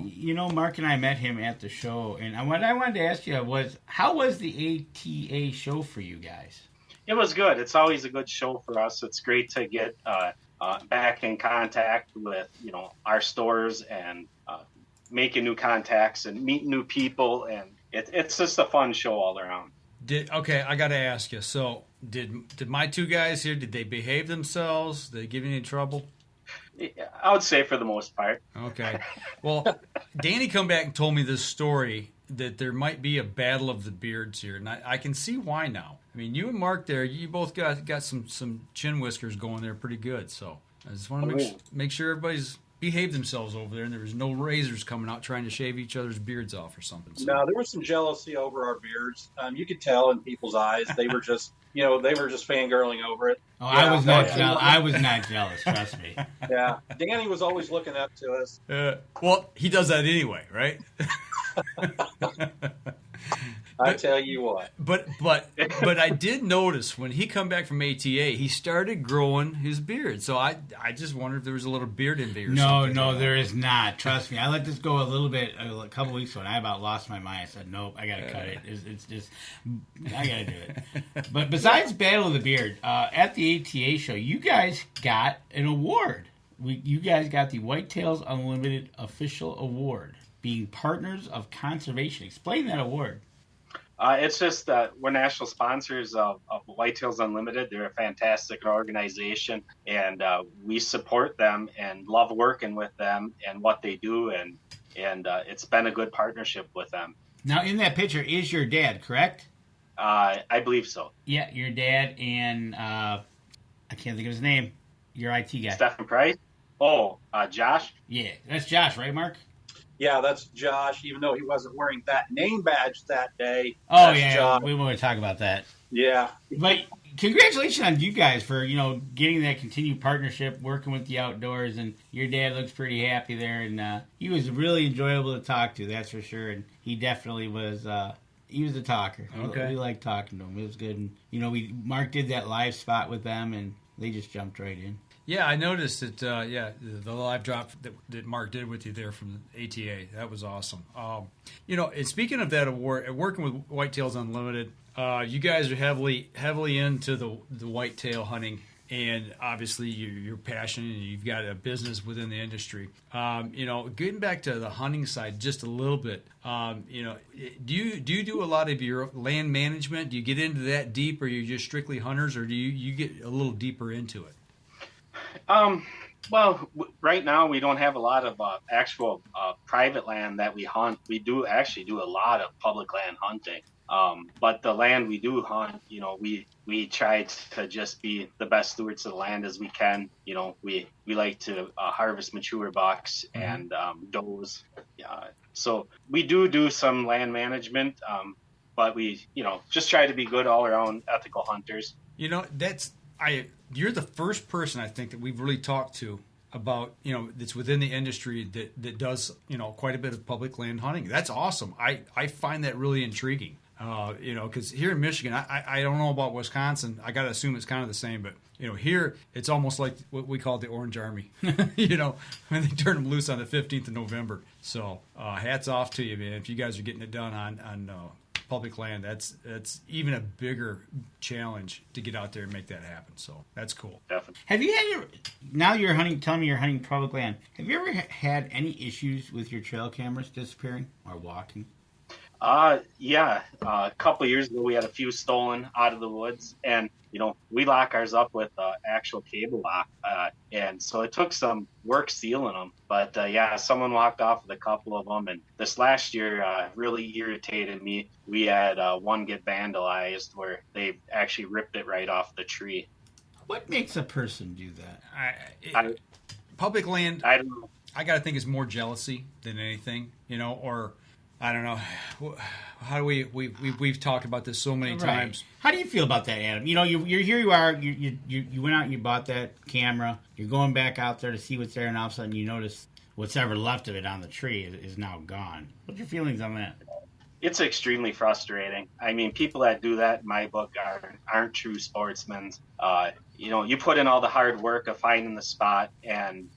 Mark and I met him at the show, and what I wanted to ask you was, how was the ATA show for you guys? It was good. It's always a good show for us. It's great to get back in contact with our stores and making new contacts and meeting new people, and it's just a fun show all around. I got to ask you. So, did my two guys here? Did they behave themselves? Did they give you any trouble? I would say for the most part. Okay. Well, Danny come back and told me this story that there might be a battle of the beards here, and I can see why now. I mean, you and Mark there, you both got some chin whiskers going there pretty good. So I just want to make sure everybody's behaved themselves over there, and there was no razors coming out trying to shave each other's beards off or something. So. No, there was some jealousy over our beards. You could tell in people's eyes. They were just, fangirling over it. Oh, yeah, I was not jealous. I was not jealous. Trust me. Yeah, Danny was always looking up to us. Well, he does that anyway, right? I tell you what. But I did notice when he come back from ATA, he started growing his beard. So I just wondered if there was a little beard envy or something. No, there is not. Trust me. I let this go a little bit a couple weeks ago, and I about lost my mind. I said, nope, I got to cut it. It's just, I got to do it. But besides Battle of the Beard, at the ATA show, you guys got an award. You guys got the Whitetails Unlimited Official Award, being Partners of Conservation. Explain that award. It's just that we're national sponsors of Whitetails Unlimited. They're a fantastic organization, and we support them and love working with them and what they do, and it's been a good partnership with them. Now, in that picture is your dad, correct? I believe so. Yeah, your dad and I can't think of his name. Your IT guy. Stephen Price? Oh, Josh? Yeah, that's Josh, right, Mark? Yeah, that's Josh, even though he wasn't wearing that name badge that day. Oh, That's yeah, Josh. we want to talk about that. Yeah. But congratulations on you guys for, getting that continued partnership, working with the outdoors, and your dad looks pretty happy there, and he was really enjoyable to talk to, that's for sure, and he definitely was, he was a talker. Okay. We liked talking to him. It was good, and, Mark did that live spot with them, and they just jumped right in. Yeah, I noticed that. The live drop that Mark did with you there from the ATA, that was awesome. And speaking of that award, working with Whitetails Unlimited, you guys are heavily into the whitetail hunting, and obviously you're passionate and you've got a business within the industry. Getting back to the hunting side just a little bit. Do you do a lot of your land management? Do you get into that deep, or are you just strictly hunters, or do you get a little deeper into it? Well, right now we don't have a lot of actual private land that we hunt. We do actually do a lot of public land hunting. But the land we do hunt, we try to just be the best stewards of the land as we can. We like to harvest mature bucks and does. So we do some land management, but we, just try to be good all around ethical hunters. You're the first person I think that we've really talked to about, that's within the industry that does, quite a bit of public land hunting. That's awesome. I find that really intriguing. Because here in Michigan, I don't know about Wisconsin. I got to assume it's kind of the same, but here it's almost like what we call the Orange Army. When they turn them loose on the 15th of November. So hats off to you, man. If you guys are getting it done on public land, that's even a bigger challenge to get out there and make that happen. So that's cool. Definitely. Have you had now you're hunting? Tell me you're hunting public land. Have you ever had any issues with your trail cameras disappearing or walking? Yeah. A couple of years ago, we had a few stolen out of the woods, and we lock ours up with actual cable lock, and so it took some work sealing them. But someone walked off with a couple of them, and this last year really irritated me. We had one get vandalized where they actually ripped it right off the tree. What makes a person do that? Public land, I don't know. I got to think it's more jealousy than anything, or I don't know. How do we've talked about this so many times. How do you feel about that, Adam? You're here. You are. You went out and you bought that camera. You're going back out there to see what's there, and all of a sudden you notice what's ever left of it on the tree is now gone. What's your feelings on that? It's extremely frustrating. I mean, people that do that in my book aren't true sportsmen. You put in all the hard work of finding the spot and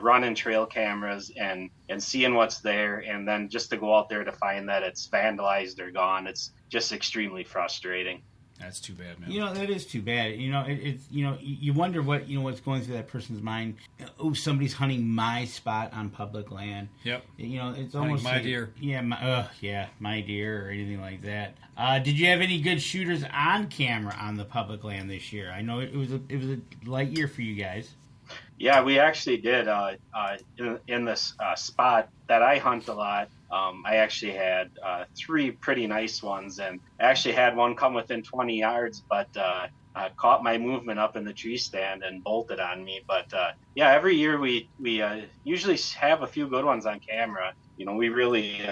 running trail cameras and seeing what's there, and then just to go out there to find that it's vandalized or gone. It's just extremely frustrating. That's too bad, man. That is too bad. It's you wonder what's going through that person's mind. Oh, somebody's hunting my spot on public land. Yep. It's hunting almost my like, deer. Yeah, my deer or anything like that. Did you have any good shooters on camera on the public land this year? I know it was a light year for you guys. Yeah, we actually did. In this spot that I hunt a lot, I actually had 3 pretty nice ones, and I actually had one come within 20 yards, but caught my movement up in the tree stand and bolted on me. But every year we usually have a few good ones on camera. We really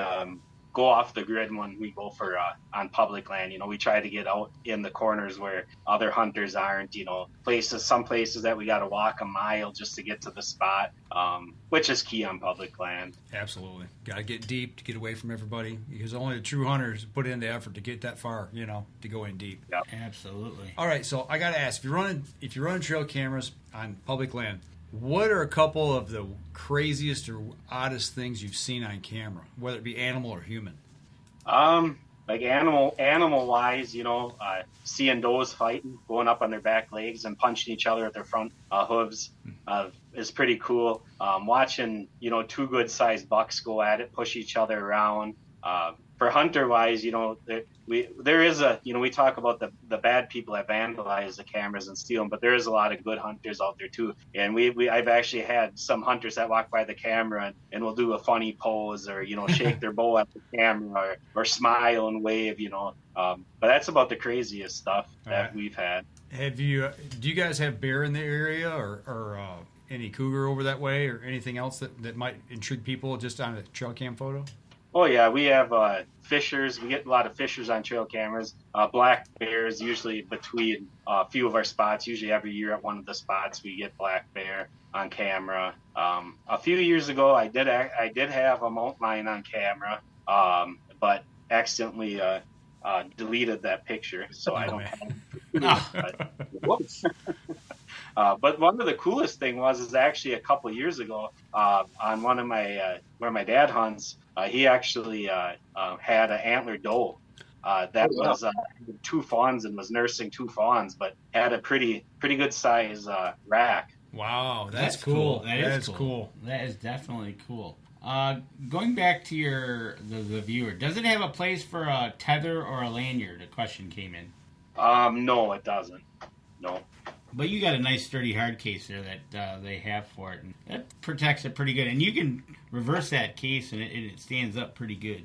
go off the grid when we go for on public land. We try to get out in the corners where other hunters aren't. Some places that we got to walk a mile just to get to the spot, which is key on public land. Absolutely, got to get deep to get away from everybody, because only the true hunters put in the effort to get that far. To go in deep. Yep. Absolutely. All right, so I got to ask: if you're running trail cameras on public land, what are a couple of the craziest or oddest things you've seen on camera, whether it be animal or human? Like animal wise, seeing does fighting, going up on their back legs and punching each other with their front hooves is pretty cool. Watching, 2 good sized bucks go at it, push each other around. for hunter wise, there is a, we talk about the bad people that vandalize the cameras and steal them, but there is a lot of good hunters out there too. And I've actually had some hunters that walk by the camera and will do a funny pose or, shake their bow at the camera or smile and wave, but that's about the craziest stuff that we've had. Do you guys have bear in the area or any cougar over that way or anything else that might intrigue people just on a trail cam photo? Oh yeah, we have fishers. We get a lot of fishers on trail cameras. Black bears usually between a few of our spots. Usually every year at one of the spots we get black bear on camera. A few years ago I did have a mountain lion on camera, but accidentally deleted that picture, so I don't have it. Whoops. But one of the coolest thing is actually a couple of years ago on one of my where my dad hunts, he actually had an antler doe that was 2 fawns and was nursing 2 fawns, but had a pretty good size rack. Wow, that's cool. That is cool. That is definitely cool. Going back to the viewer, does it have a place for a tether or a lanyard? A question came in. No, it doesn't. No. But you got a nice sturdy hard case there that they have for it, and that protects it pretty good. And you can reverse that case, and it stands up pretty good.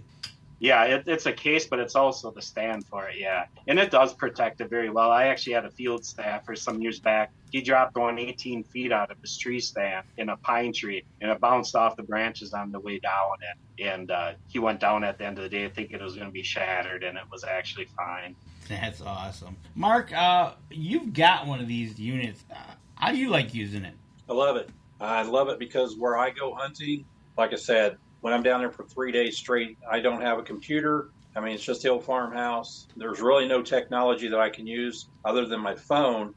Yeah, it's a case, but it's also the stand for it, yeah. And it does protect it very well. I actually had a field staffer some years back. He dropped one 18 feet out of his tree stand in a pine tree, and it bounced off the branches on the way down. And he went down at the end of the day thinking it was going to be shattered, and it was actually fine. That's awesome. Mark, you've got one of these units. How do you like using it? I love it. I love it because where I go hunting, like I said, when I'm down there for 3 days straight, I don't have a computer. I mean, it's just the old farmhouse. There's really no technology that I can use other than my phone.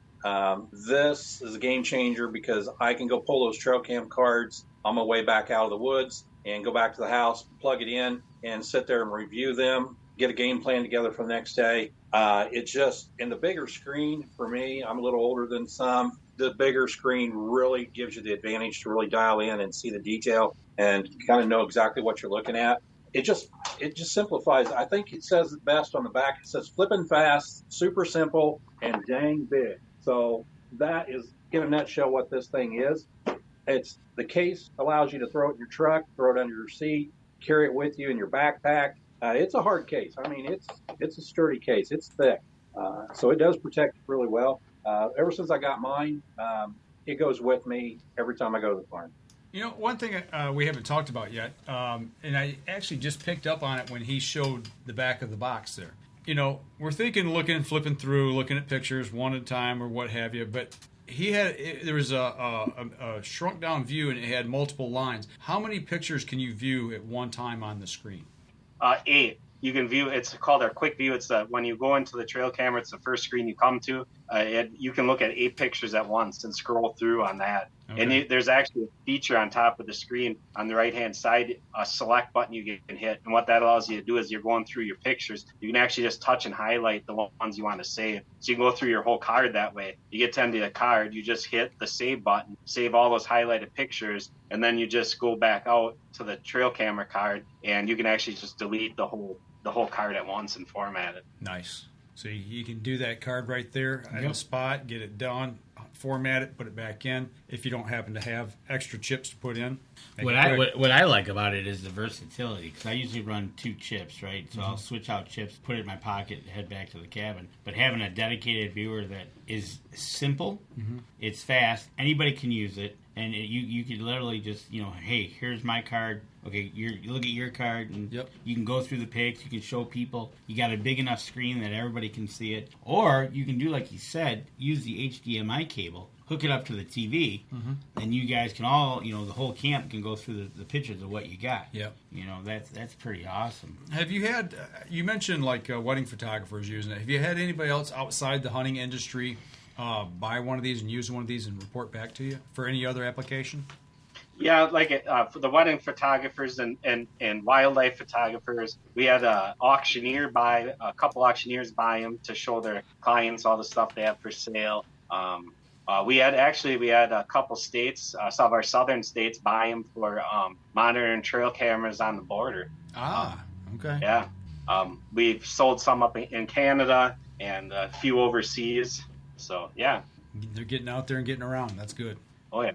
This is a game changer because I can go pull those trail cam cards on my way back out of the woods and go back to the house, plug it in, and sit there and review them, get a game plan together for the next day. It's just, in the bigger screen for me, I'm a little older than some, the bigger screen really gives you the advantage to really dial in and see the detail and kind of know exactly what you're looking at. It just simplifies. I think it says it best on the back. It says flipping fast, super simple, and dang big. So that is, in a nutshell, what this thing is. It's the case allows you to throw it in your truck, throw it under your seat, carry it with you in your backpack. It's a hard case. I mean, it's a sturdy case. It's thick. So it does protect it really well. Ever since I got mine, it goes with me every time I go to the farm. One thing we haven't talked about yet, and I actually just picked up on it when he showed the back of the box there. We're thinking, flipping through, looking at pictures one at a time or what have you, but there was a shrunk down view and it had multiple lines. How many pictures can you view at one time on the screen? 8. You can view, it's called our quick view. It's when you go into the trail camera, it's the first screen you come to. You can look at 8 pictures at once and scroll through on that. Okay. And there's actually a feature on top of the screen on the right-hand side, a select button you can hit. And what that allows you to do is you're going through your pictures. You can actually just touch and highlight the ones you want to save. So you can go through your whole card that way. You get to the end of the card, you just hit the save button, save all those highlighted pictures, and then you just go back out to the trail camera card, and you can actually just delete the whole card at once and format it. Nice. So you can do that card right there at the spot, get it done, format it, put it back in. If you don't happen to have extra chips to put in. What I like about it is the versatility, because I usually run 2 chips, right? So I'll switch out chips, put it in my pocket, head back to the cabin. But having a dedicated viewer that is simple, it's fast, anybody can use it, and you could literally just, hey, here's my card. Okay, you look at your card, and you can go through the pics. You can show people. You got a big enough screen that everybody can see it. Or you can do like you said, use the HDMI cable, hook it up to the TV, and you guys can all, the whole camp can go through the pictures of what you got. Yep. That's pretty awesome. Have you had, you mentioned like wedding photographers using it. Have you had anybody else outside the hunting industry buy one of these and use one of these and report back to you for any other application? Yeah, like for the wedding photographers and wildlife photographers, we had a couple auctioneers buy them to show their clients all the stuff they have for sale. We had a couple states, some of our southern states, buy them for monitoring trail cameras on the border. Okay. Yeah. We've sold some up in Canada and a few overseas. So, yeah. They're getting out there and getting around. That's good. Oh, yeah.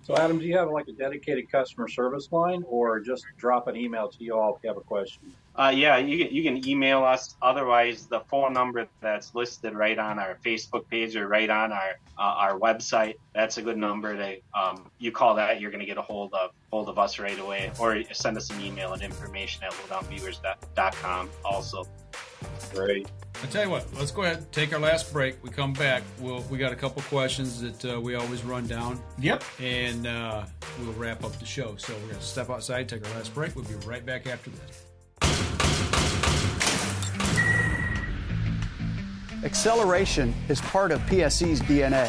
So, Adam, do you have like a dedicated customer service line, or just drop an email to you all if you have a question? Yeah, you can email us. Otherwise, the phone number that's listed right on our Facebook page or right on our website, that's a good number. You call that, you're going to get a hold of us right away, or send us an email at information@lowdownviewers.com also. Great. I tell you what, let's go ahead and take our last break. We come back. We got a couple questions that we always run down. Yep. And we'll wrap up the show. So we're going to step outside, take our last break. We'll be right back after this. Acceleration is part of PSE's DNA.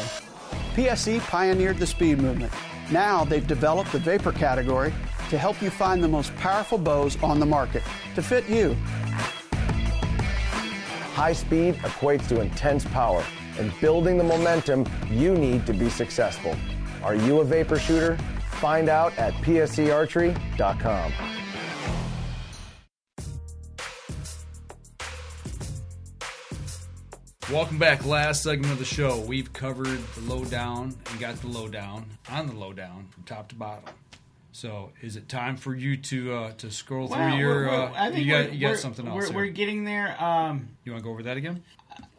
PSE pioneered the speed movement. Now they've developed the vapor category to help you find the most powerful bows on the market to fit you. High speed equates to intense power and building the momentum you need to be successful. Are you a vapor shooter? Find out at psearchery.com. Welcome back. Last segment of the show. We've covered the lowdown and got the lowdown on the lowdown from top to bottom. So, is it time for you to scroll through your? I think you got something else. We're getting there. You want to go over that again?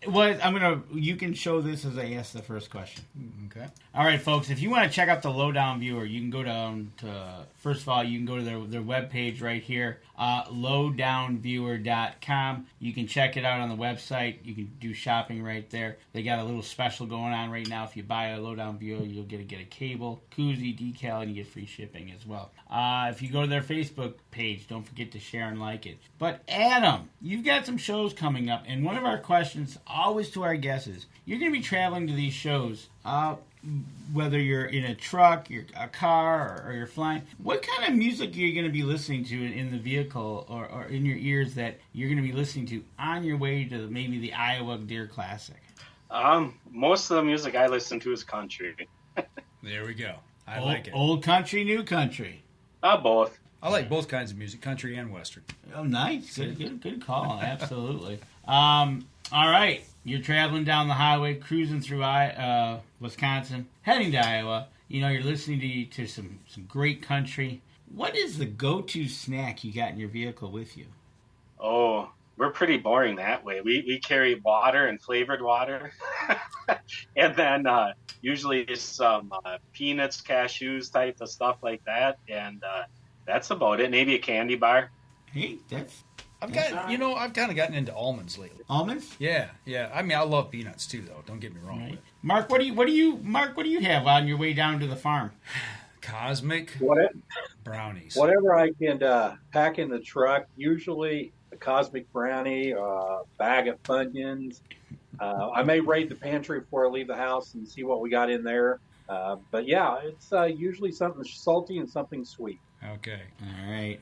Well, you can show this as I ask the first question. Okay. All right, folks. If you want to check out the Lowdown Viewer, you can go down to, first of all, you can go to their webpage right here, lowdownviewer.com. You can check it out on the website. You can do shopping right there. They got a little special going on right now. If you buy a Lowdown Viewer, you'll get a cable, koozie, decal, and you get free shipping as well. If you go to their Facebook page, don't forget to share and like it. But Adam, you've got some shows coming up, and one of our questions always to our guests is, you're going to be traveling to these shows, whether you're in a truck, a car, or you're flying. What kind of music are you going to be listening to in the vehicle or in your ears that you're going to be listening to on your way to maybe the Iowa Deer Classic? Most of the music I listen to is country. There we go. I like it. Old country, new country. Both. I like both kinds of music, country and western. Oh, nice. Good call. Absolutely. All right. You're traveling down the highway, cruising through Wisconsin, heading to Iowa. You know, you're listening to some great country. What is the go-to snack you got in your vehicle with you? Oh, we're pretty boring that way. We carry water and flavored water. And then usually some peanuts, cashews type of stuff like that. And that's about it. Maybe a candy bar. Hey, I've kind of gotten into almonds lately. Almonds? Yeah. I mean, I love peanuts too, though. Don't get me wrong. Right. Mark, what do you have on your way down to the farm? Cosmic brownies. Whatever I can pack in the truck. Usually a Cosmic brownie, a bag of Funyuns. I may raid the pantry before I leave the house and see what we got in there. But yeah, it's usually something salty and something sweet. Okay. All right.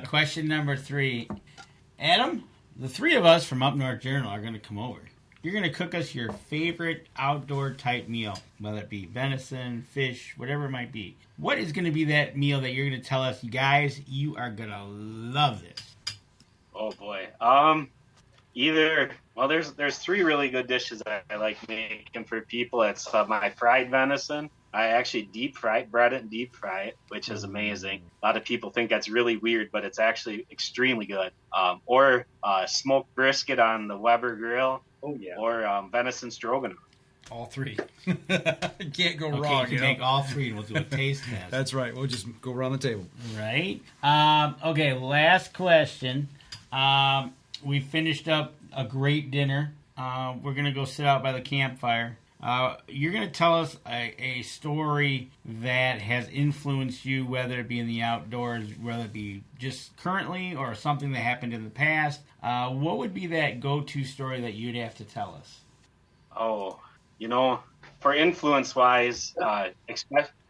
Question number 3. Adam, the three of us from Up North Journal are going to come over. You're going to cook us your favorite outdoor type meal, whether it be venison, fish, whatever it might be. What is going to be that meal that you're going to tell us, you guys, you are going to love this? Oh boy. There's 3 really good dishes that I like making for people. It's my fried venison. I actually bread it and deep fry it, which is amazing. A lot of people think that's really weird, but it's actually extremely good. Or smoked brisket on the Weber grill. Oh yeah. Or venison stroganoff. All 3. Can't go wrong. wrong. You make all 3 and we'll do a taste test. That's right. We'll just go around the table. Right. Okay, last question. We finished up a great dinner. We're going to go sit out by the campfire. You're going to tell us a story that has influenced you, whether it be in the outdoors, whether it be just currently or something that happened in the past. What would be that go-to story that you'd have to tell us? Oh, for influence-wise,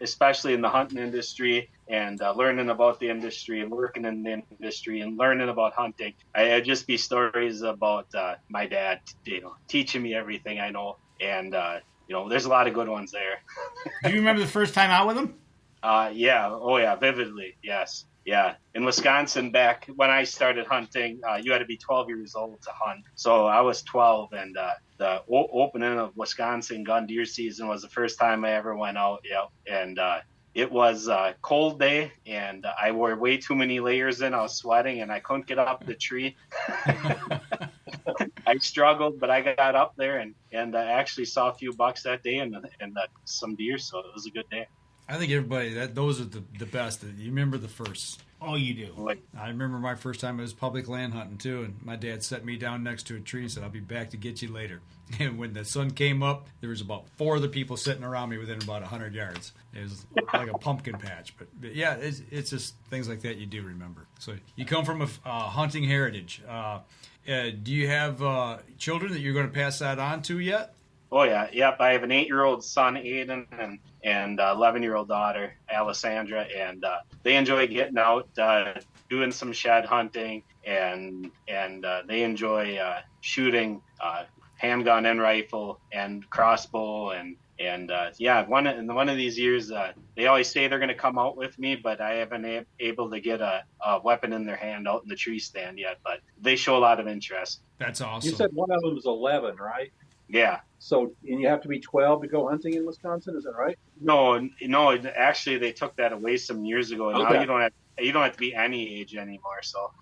especially in the hunting industry and learning about the industry and working in the industry and learning about hunting, it'd just be stories about my dad, teaching me everything I know. And, there's a lot of good ones there. Do you remember the first time out with him? Yeah. Oh, yeah. Vividly. Yes. Yeah, in Wisconsin, back when I started hunting, you had to be 12 years old to hunt. So I was 12, and the opening of Wisconsin gun deer season was the first time I ever went out. And it was a cold day, and I wore way too many layers in. I was sweating, and I couldn't get up the tree. I struggled, but I got up there and actually saw a few bucks that day and some deer. So it was a good day. I think everybody those are the best. You remember the first. Oh, you do. I remember my first time. It was public land hunting too, and my dad set me down next to a tree and said, "I'll be back to get you later." And when the sun came up, there was about 4 other people sitting around me within about 100 yards. It was like a pumpkin patch. But yeah, it's just things like that you do remember. So you come from a hunting heritage. Do you have children that you're going to pass that on to yet? Oh, yeah. Yep. I have an 8-year-old son, Aiden, and 11-year-old daughter, Alessandra, and they enjoy getting out, doing some shed hunting, and they enjoy shooting handgun and rifle and crossbow, and one of these years, they always say they're going to come out with me, but I haven't able to get a weapon in their hand out in the tree stand yet, but they show a lot of interest. That's awesome. You said one of them is 11, right? Yeah. So, and you have to be 12 to go hunting in Wisconsin, is that right? No. Actually, they took that away some years ago. Okay. Now you don't have to be any age anymore. So,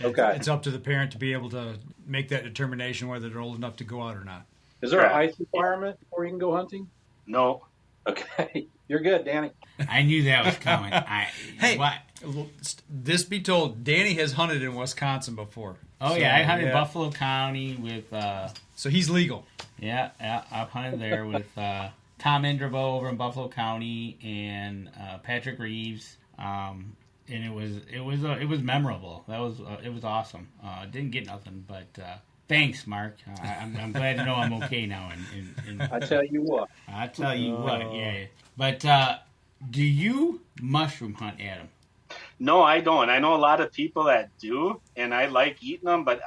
okay, it's up to the parent to be able to make that determination whether they're old enough to go out or not. Is there a height requirement before you can go hunting? No. Okay, you're good, Danny. I knew that was coming. Hey, what? This be told, Danny has hunted in Wisconsin before. Oh, so, yeah, I hunted Buffalo County with... so he's legal. Yeah, I've hunted there with Tom Indrabo over in Buffalo County and Patrick Reeves, and it was memorable. It was awesome. Didn't get nothing, but thanks, Mark. I'm glad to know I'm okay now. And I tell you what. Yeah. But do you mushroom hunt, Adam? No, I don't. I know a lot of people that do, and I like eating them, but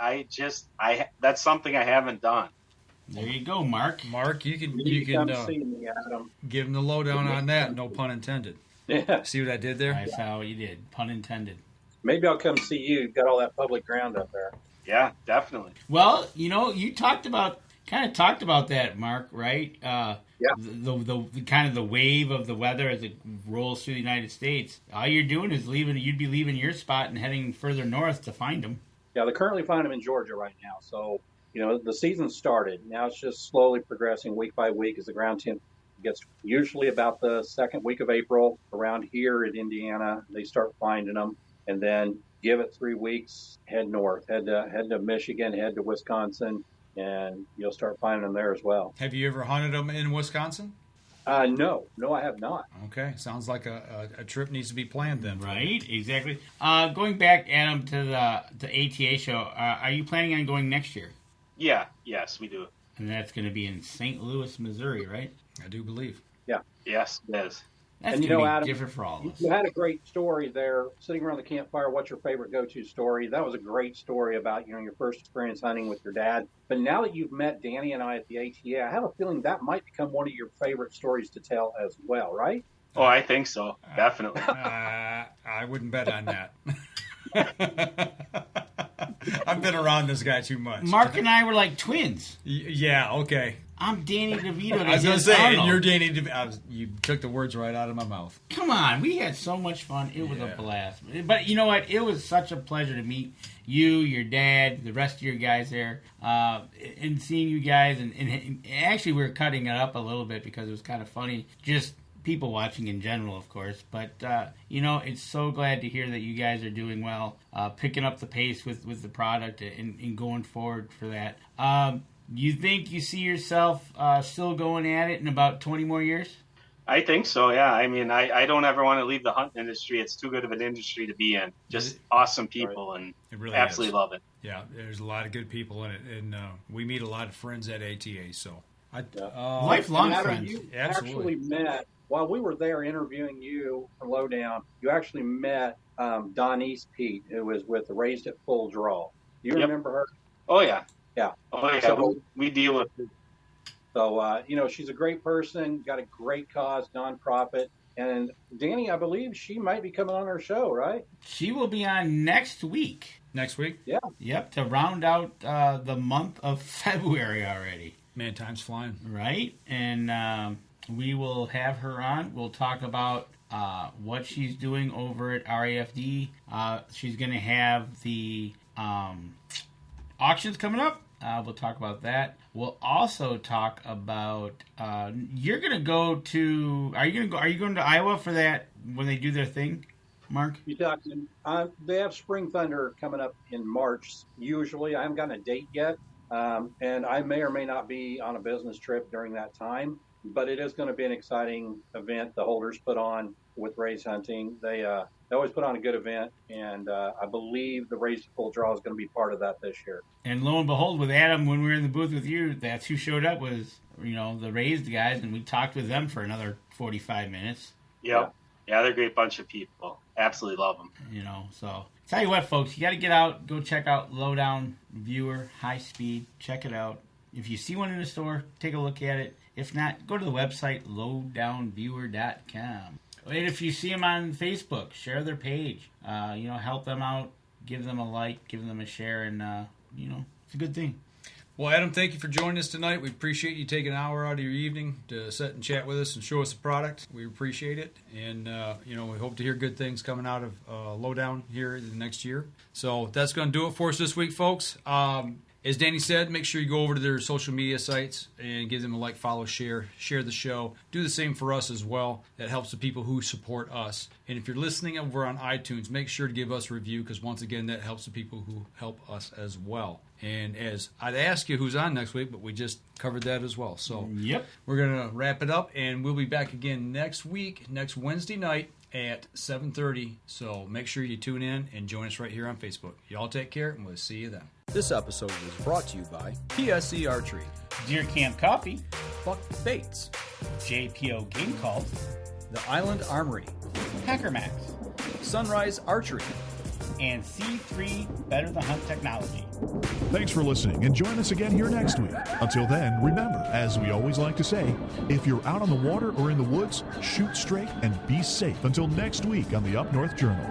that's something I haven't done. There you go, Mark. Mark, you can see me, Adam. Give him the lowdown on that. No pun intended. Yeah. See what I did there? I saw what you did. Pun intended. Maybe I'll come see you. You've got all that public ground up there. Yeah, definitely. Well, you talked about that, Mark, right? Yeah. The kind of the wave of the weather as it rolls through the United States. All you're doing is you'd be leaving your spot and heading further north to find them. Yeah, they currently find them in Georgia right now. So, the season started. Now it's just slowly progressing week by week as the ground temp gets usually about the second week of April around here in Indiana. They start finding them, and then give it 3 weeks, head north, head to Michigan, head to Wisconsin, and you'll start finding them there as well. Have you ever hunted them in Wisconsin? No, I have not. Okay, sounds like a trip needs to be planned then. Right, exactly. Going back, Adam, to the ATA show, are you planning on going next year? Yeah, yes, we do. And that's going to be in St. Louis, Missouri, right? I do believe. Yeah. Yes, it is. That's going to be Adam, different for all of us. You had a great story there, sitting around the campfire. What's your favorite go-to story? That was a great story about your first experience hunting with your dad. But now that you've met Danny and I at the ATA, I have a feeling that might become one of your favorite stories to tell as well, right? Oh, I think so. Definitely. I wouldn't bet on that. I've been around this guy too much. Mark and I were like twins. Yeah, okay. I'm Danny DeVito. I was going to say, and you're Danny DeVito. You took the words right out of my mouth. Come on. We had so much fun. It was a blast. But you know what? It was such a pleasure to meet you, your dad, the rest of your guys there, and seeing you guys. And actually, we were cutting it up a little bit because it was kind of funny. Just people watching in general, of course. But, it's so glad to hear that you guys are doing well, picking up the pace with the product and going forward for that. You think you see yourself still going at it in about 20 more years? I think so, yeah. I mean, I don't ever want to leave the hunting industry. It's too good of an industry to be in. Just awesome people, and it really absolutely love it. Yeah, there's a lot of good people in it, and we meet a lot of friends at ATA. So, lifelong friends. You actually met, while we were there interviewing you for Lowdown, you actually met Donnice Pete, who was with the Raised at Full Draw. Do you remember her? Oh, yeah. Yeah. Oh, yeah. So, we deal with it. So, she's a great person, got a great cause, nonprofit. And Danny, I believe she might be coming on our show, right? She will be on next week. Next week? Yeah. Yep, to round out the month of February already. Man, time's flying. Right? And we will have her on. We'll talk about what she's doing over at RAFD. She's going to have the auctions coming up. We'll talk about that. We'll also talk about you're going to go to. Are you going to Iowa for that when they do their thing, Mark? You talking? They have Spring Thunder coming up in March. Usually, I haven't gotten a date yet, and I may or may not be on a business trip during that time. But it is going to be an exciting event. The holders put on with raise hunting. They always put on a good event, and I believe the raise to full draw is going to be part of that this year. And lo and behold, with Adam, when we were in the booth with you, that's who showed up was the raised guys, and we talked with them for another 45 minutes. Yep. Yeah, they're a great bunch of people. Absolutely love them. So tell you what, folks, you got to get out, go check out Lowdown Viewer, high speed, check it out. If you see one in the store, take a look at it. If not, go to the website, lowdownviewer.com. And if you see them on Facebook, share their page. Help them out, give them a like, give them a share, and, it's a good thing. Well, Adam, thank you for joining us tonight. We appreciate you taking an hour out of your evening to sit and chat with us and show us the product. We appreciate it. And, we hope to hear good things coming out of Lowdown here in the next year. So that's going to do it for us this week, folks. As Danny said, make sure you go over to their social media sites and give them a like, follow, share the show. Do the same for us as well. That helps the people who support us. And if you're listening over on iTunes, make sure to give us a review because, once again, that helps the people who help us as well. And as I'd ask you who's on next week, but we just covered that as well. So yep, we're going to wrap it up, and we'll be back again next Wednesday night at 7:30. So make sure you tune in and join us right here on Facebook. Y'all take care, and we'll see you then. This episode was brought to you by PSC Archery, Deer Camp Coffee, Buck Baits, JPO Game Calls, The Island Armory, Hacker Max, Sunrise Archery, and C3 Better the Hunt Technology. Thanks for listening, and join us again here next week. Until then, remember, as we always like to say, if you're out on the water or in the woods, shoot straight and be safe. Until next week on the Up North Journal.